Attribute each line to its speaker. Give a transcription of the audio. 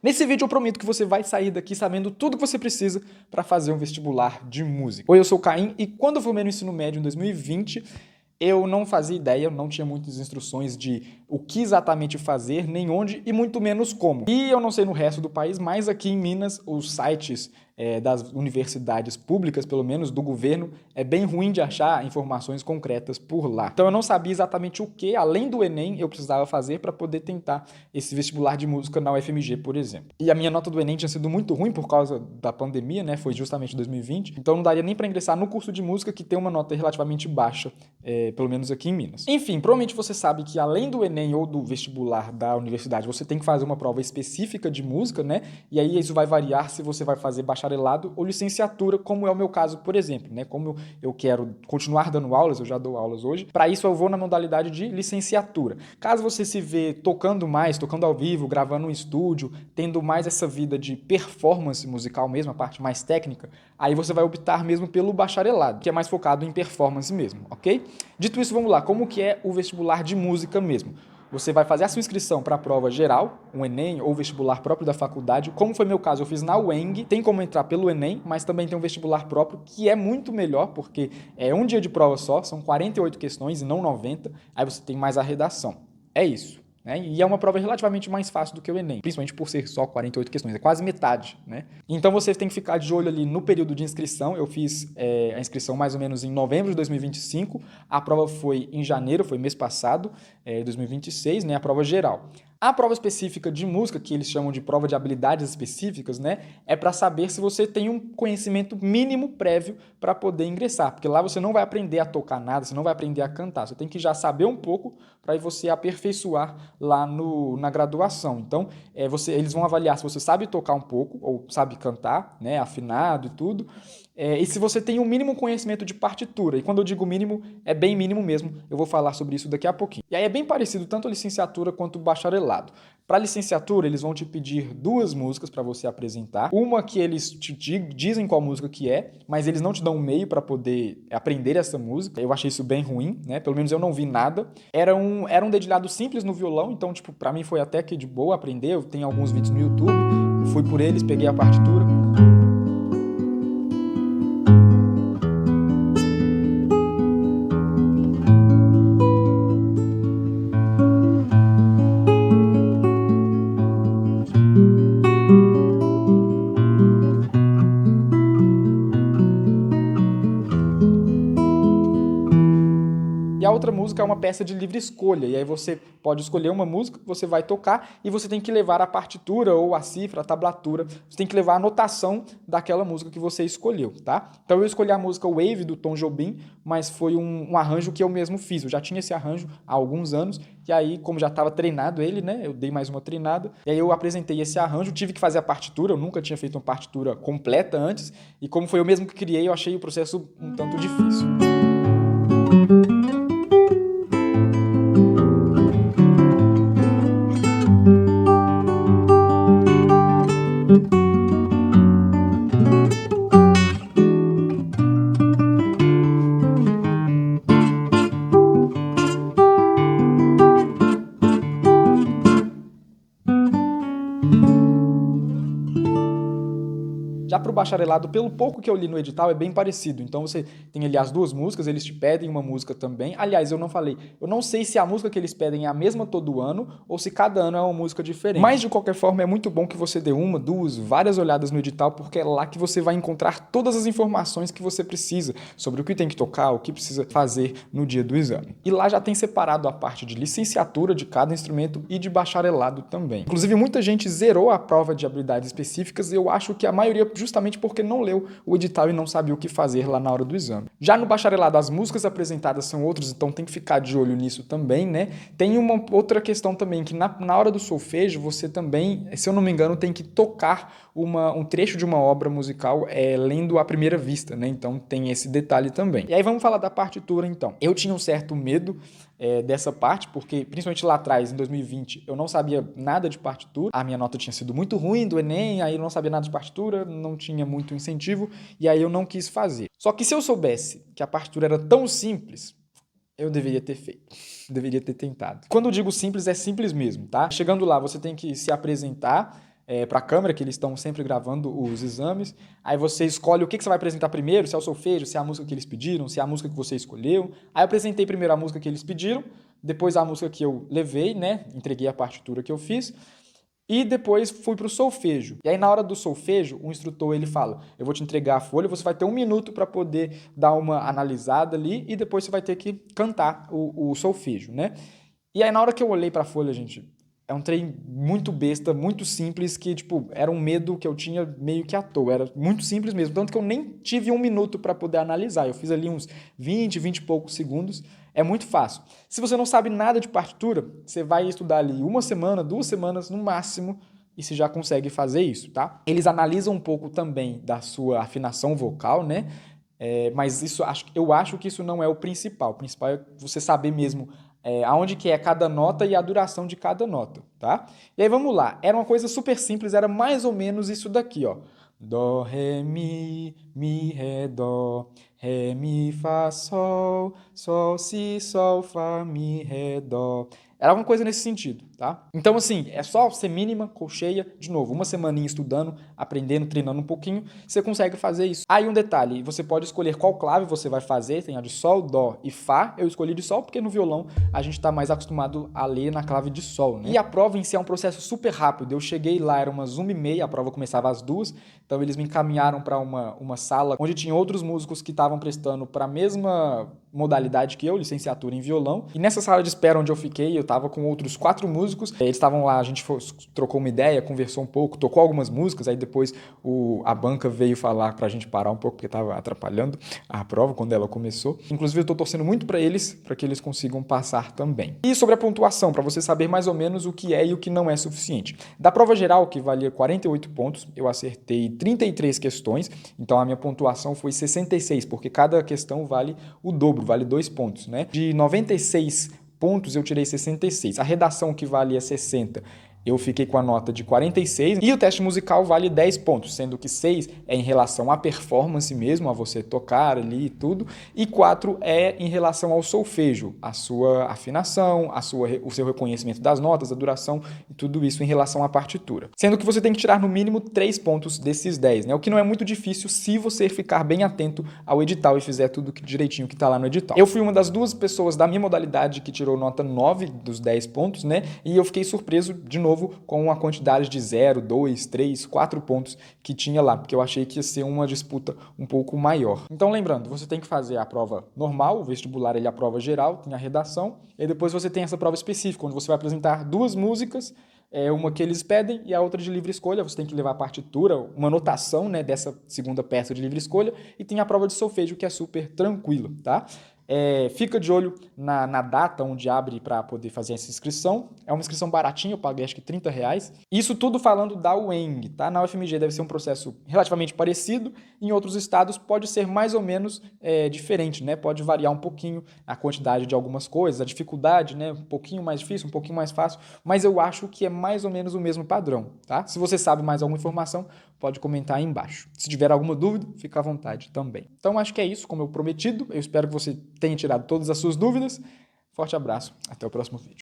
Speaker 1: Nesse vídeo eu prometo que você vai sair daqui sabendo tudo que você precisa para fazer um vestibular de música. Oi, eu sou o Caim e quando eu formei no ensino médio em 2020, eu não fazia ideia, não tinha muitas instruções de o que exatamente fazer, nem onde e muito menos como. E eu não sei no resto do país, mas aqui em Minas, os sites das universidades públicas, pelo menos do governo, é bem ruim de achar informações concretas por lá. Então eu não sabia exatamente o que, além do Enem, eu precisava fazer para poder tentar esse vestibular de música na UFMG, por exemplo. E a minha nota do Enem tinha sido muito ruim por causa da pandemia, né? Foi justamente 2020. Então não daria nem para ingressar no curso de música que tem uma nota relativamente baixa, pelo menos aqui em Minas. Enfim, provavelmente você sabe que além do Enem ou do vestibular da universidade, você tem que fazer uma prova específica de música, né? E aí isso vai variar se você vai fazer bacharelado ou licenciatura, como é o meu caso, por exemplo, né? Como eu quero continuar dando aulas, eu já dou aulas hoje, para isso eu vou na modalidade de licenciatura. Caso você se vê tocando mais, tocando ao vivo, gravando um estúdio, tendo mais essa vida de performance musical mesmo, a parte mais técnica, aí você vai optar mesmo pelo bacharelado, que é mais focado em performance mesmo, ok? Dito isso, vamos lá, como que é o vestibular de música mesmo? Você vai fazer a sua inscrição para a prova geral, um Enem ou vestibular próprio da faculdade. Como foi meu caso, eu fiz na UENG, tem como entrar pelo Enem, mas também tem um vestibular próprio, que é muito melhor, porque é um dia de prova só, são 48 questões e não 90, aí você tem mais a redação. É isso. Né? E é uma prova relativamente mais fácil do que o Enem, principalmente por ser só 48 questões, é quase metade, né? Então você tem que ficar de olho ali no período de inscrição. Eu fiz a inscrição mais ou menos em novembro de 2025, a prova foi em janeiro, foi mês passado, 2026, né? A prova geral. A prova específica de música, que eles chamam de prova de habilidades específicas, né, é para saber se você tem um conhecimento mínimo prévio para poder ingressar, porque lá você não vai aprender a tocar nada, você não vai aprender a cantar, você tem que já saber um pouco para você aperfeiçoar lá na graduação. Então, eles vão avaliar se você sabe tocar um pouco ou sabe cantar, né, afinado e tudo, e se você tem um mínimo conhecimento de partitura. E quando eu digo mínimo, é bem mínimo mesmo. Eu vou falar sobre isso daqui a pouquinho. E aí é bem parecido tanto a licenciatura quanto o bacharelado. Para a licenciatura, eles vão te pedir 2 músicas para você apresentar. Uma que eles te dizem qual música que é, mas eles não te dão um meio para poder aprender essa música. Eu achei isso bem ruim, né? Pelo menos eu não vi nada. Era um dedilhado simples no violão, então, tipo, para mim foi até que de boa aprender. Eu tenho alguns vídeos no YouTube, fui por eles, peguei a partitura. E a outra música é uma peça de livre escolha, e aí você pode escolher uma música, você vai tocar e você tem que levar a partitura ou a cifra, a tablatura, você tem que levar a notação daquela música que você escolheu, tá? Então eu escolhi a música Wave do Tom Jobim, mas foi um arranjo que eu mesmo fiz, eu já tinha esse arranjo há alguns anos, e aí como já estava treinado ele, né, eu dei mais uma treinada, e aí eu apresentei esse arranjo, tive que fazer a partitura, eu nunca tinha feito uma partitura completa antes, e como foi eu mesmo que criei, eu achei o processo um tanto difícil. Já para o bacharelado, pelo pouco que eu li no edital, é bem parecido. Então você tem ali as 2 músicas, eles te pedem uma música também. Aliás, eu não falei, eu não sei se a música que eles pedem é a mesma todo ano ou se cada ano é uma música diferente. Mas de qualquer forma, é muito bom que você dê 1, 2, várias olhadas no edital, porque é lá que você vai encontrar todas as informações que você precisa sobre o que tem que tocar, o que precisa fazer no dia do exame. E lá já tem separado a parte de licenciatura de cada instrumento e de bacharelado também. Inclusive, muita gente zerou a prova de habilidades específicas e eu acho que a maioria justamente porque não leu o edital e não sabia o que fazer lá na hora do exame. Já no bacharelado, as músicas apresentadas são outras, então tem que ficar de olho nisso também, né? Tem uma outra questão também, que na hora do solfejo, você também, se eu não me engano, tem que tocar um trecho de uma obra musical lendo à primeira vista, né? Então tem esse detalhe também. E aí vamos falar da partitura, então. Eu tinha um certo medo dessa parte, porque principalmente lá atrás, em 2020, eu não sabia nada de partitura, a minha nota tinha sido muito ruim do Enem, aí eu não sabia nada de partitura, não tinha muito incentivo, e aí eu não quis fazer. Só que se eu soubesse que a partitura era tão simples, eu deveria ter feito, deveria ter tentado. Quando eu digo simples, é simples mesmo, tá? Chegando lá, você tem que se apresentar, para a câmera, que eles estão sempre gravando os exames. Aí você escolhe o que você vai apresentar primeiro, se é o solfejo, se é a música que eles pediram, se é a música que você escolheu. Aí eu apresentei primeiro a música que eles pediram, depois a música que eu levei, né? Entreguei a partitura que eu fiz. E depois fui para o solfejo. E aí, na hora do solfejo, o instrutor ele fala: eu vou te entregar a folha, você vai ter 1 minuto para poder dar uma analisada ali e depois você vai ter que cantar o solfejo, né? E aí, na hora que eu olhei para a folha, gente, é um trem muito besta, muito simples, que, tipo, era um medo que eu tinha meio que à toa. Era muito simples mesmo. Tanto que eu nem tive 1 minuto para poder analisar. Eu fiz ali uns 20 e poucos segundos. É muito fácil. Se você não sabe nada de partitura, você vai estudar ali 1 semana, 2 semanas no máximo, e você já consegue fazer isso, tá? Eles analisam um pouco também da sua afinação vocal, né? Mas eu acho que isso não é o principal. O principal é você saber mesmo aonde que é cada nota e a duração de cada nota, tá? E aí vamos lá. Era uma coisa super simples, era mais ou menos isso daqui, ó. Dó, ré, mi, ré, dó, ré, mi, fá, sol, sol, si, sol, fá, mi, ré, dó. Era alguma coisa nesse sentido, tá? Então, assim, é só ser mínima, colcheia, de novo, 1 semaninha estudando, aprendendo, treinando um pouquinho, você consegue fazer isso. Aí um detalhe, você pode escolher qual clave você vai fazer, tem a de sol, dó e fá. Eu escolhi de sol porque no violão a gente tá mais acostumado a ler na clave de sol, né? E a prova em si é um processo super rápido. Eu cheguei lá, era umas 1h30, a prova começava às 2h, então eles me encaminharam para uma sala onde tinha outros músicos que estavam prestando para a mesma modalidade que eu, licenciatura em violão. E nessa sala de espera onde eu fiquei, eu tava com outros 4 músicos. Eles estavam lá, a gente trocou uma ideia, conversou um pouco, tocou algumas músicas, aí depois a banca veio falar pra gente parar um pouco, porque tava atrapalhando a prova quando ela começou. Inclusive, eu tô torcendo muito pra eles, para que eles consigam passar também. E sobre a pontuação, para você saber mais ou menos o que é e o que não é suficiente. Da prova geral, que valia 48 pontos, eu acertei 33 questões, então a minha pontuação foi 66, porque cada questão vale o dobro, vale 2 pontos, né? De 96 pontos eu tirei 66. A redação que valia 60, eu fiquei com a nota de 46. E o teste musical vale 10 pontos, sendo que 6 é em relação à performance mesmo, a você tocar ali e tudo, e 4 é em relação ao solfejo, a sua afinação, o seu reconhecimento das notas, a duração e tudo isso em relação à partitura. Sendo que você tem que tirar no mínimo 3 pontos desses 10, né? O que não é muito difícil se você ficar bem atento ao edital e fizer tudo direitinho que está lá no edital. Eu fui uma das 2 pessoas da minha modalidade que tirou nota 9 dos 10 pontos, né? E eu fiquei surpreso, de novo, com a quantidade de 0, 2, 3, 4 pontos que tinha lá, porque eu achei que ia ser uma disputa um pouco maior. Então, lembrando, você tem que fazer a prova normal, o vestibular ele é a prova geral, tem a redação, e depois você tem essa prova específica, onde você vai apresentar 2 músicas, uma que eles pedem e a outra de livre escolha. Você tem que levar a partitura, uma anotação, né, dessa segunda peça de livre escolha, e tem a prova de solfejo, que é super tranquilo, tá? Fica de olho na data onde abre para poder fazer essa inscrição. É uma inscrição baratinha, eu paguei acho que R$30. Isso tudo falando da UENG, tá? Na UFMG deve ser um processo relativamente parecido, em outros estados pode ser mais ou menos diferente, né? Pode variar um pouquinho a quantidade de algumas coisas, a dificuldade, né? Um pouquinho mais difícil, um pouquinho mais fácil, mas eu acho que é mais ou menos o mesmo padrão, tá? Se você sabe mais alguma informação, pode comentar aí embaixo. Se tiver alguma dúvida, fica à vontade também. Então acho que é isso, como eu prometido. Eu espero que você tenha tirado todas as suas dúvidas. Forte abraço, até o próximo vídeo.